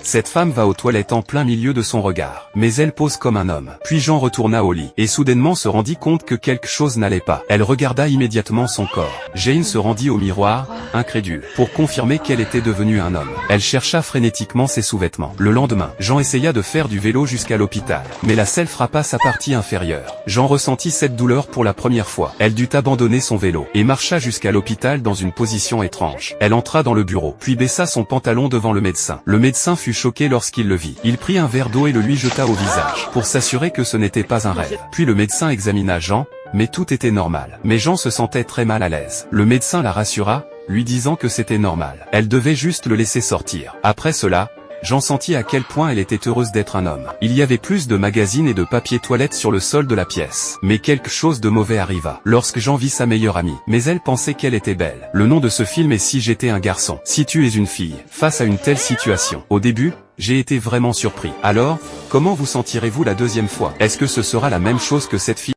Cette femme va aux toilettes en plein milieu de son regard. Mais elle pose comme un homme. Puis Jean retourna au lit, et soudainement se rendit compte que quelque chose n'allait pas. Elle regarda immédiatement son corps. Jane se rendit au miroir, incrédule, pour confirmer qu'elle était devenue un homme. Elle chercha frénétiquement ses sous-vêtements. Le lendemain, Jean essaya de faire du vélo jusqu'à l'hôpital. Mais la selle frappa sa partie inférieure. Jean ressentit cette douleur pour la première fois. Elle dut abandonner son vélo, et marcha jusqu'à l'hôpital dans une position étrange. Elle entra dans le bureau, puis baissa son pantalon devant le médecin. Le médecin fut choqué lorsqu'il le vit. Il prit un verre d'eau et le lui jeta au visage, pour s'assurer que ce n'était pas un rêve. Puis le médecin examina Jean, mais tout était normal. Mais Jean se sentait très mal à l'aise. Le médecin la rassura, lui disant que c'était normal. Elle devait juste le laisser sortir. Après cela, Jean sentit à quel point elle était heureuse d'être un homme. Il y avait plus de magazines et de papier toilette sur le sol de la pièce. Mais quelque chose de mauvais arriva, lorsque Jean vit sa meilleure amie. Mais elle pensait qu'elle était belle. Le nom de ce film est Si j'étais un garçon. Si tu es une fille, face à une telle situation. Au début, j'ai été vraiment surpris. Alors, comment vous sentirez-vous la deuxième fois? Est-ce que ce sera la même chose que cette fille?